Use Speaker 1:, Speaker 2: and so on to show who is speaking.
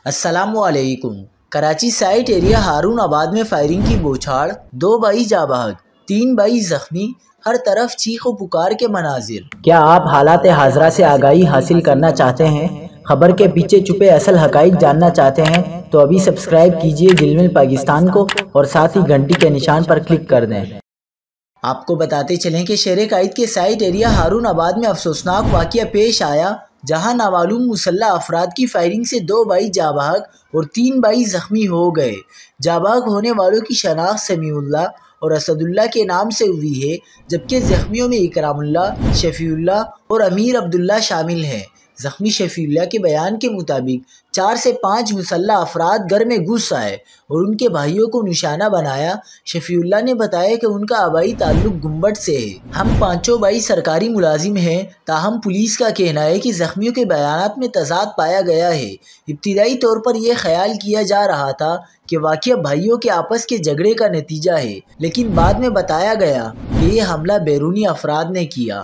Speaker 1: السلام علیکم۔ Karachi site area Haroon آباد میں فائرنگ کی بوچھاڑ، 2 بھائی جاں بحق، 3 بھائی زخمی، ہر طرف چیخ و پکار کے مناظر۔
Speaker 2: کیا آپ حالات حاضرہ سے آگاہی حاصل کرنا چاہتے ہیں؟ خبر کے پیچھے چھپے اصل حقائق جاننا چاہتے ہیں تو ابھی سبسکرائب کیجئے زلمل پاکستان کو اور ساتھ ہی گھنٹی کے نشان پر کلک کر دیں۔
Speaker 1: آپ کو بتاتے چلیں کہ شہر قائد کے سائٹ ایریا ہارون آباد میں افسوسناک واقعہ پیش آیا، جہاں نامعلوم مسلح افراد کی فائرنگ سے 2 بھائی جاں بحق اور 3 بھائی زخمی ہو گئے۔ جاں بحق ہونے والوں کی شناخت سمیع اللہ اور اسد اللہ کے نام سے ہوئی ہے، جبکہ زخمیوں میں اکرام اللہ، شفیع اللہ اور امیر عبداللہ شامل ہیں۔ زخمی شفیع اللہ کے بیان کے مطابق 4 سے 5 مسلح افراد گھر میں گھس آئے اور ان کے بھائیوں کو نشانہ بنایا۔ شفیع اللہ نے بتایا کہ ان کا آبائی تعلق گنبٹ سے ہے۔ ہم 5 بھائی سرکاری ملازم ہیں، تاہم پولیس کا کہنا ہے کہ زخمیوں کے بیانات میں تضاد پایا گیا ہے۔ ابتدائی طور پر یہ خیال کیا جا رہا تھا کہ واقعہ بھائیوں کے آپس کے جھگڑے کا نتیجہ ہے، لیکن بعد میں بتایا گیا کہ یہ حملہ بیرونی افراد نے کیا۔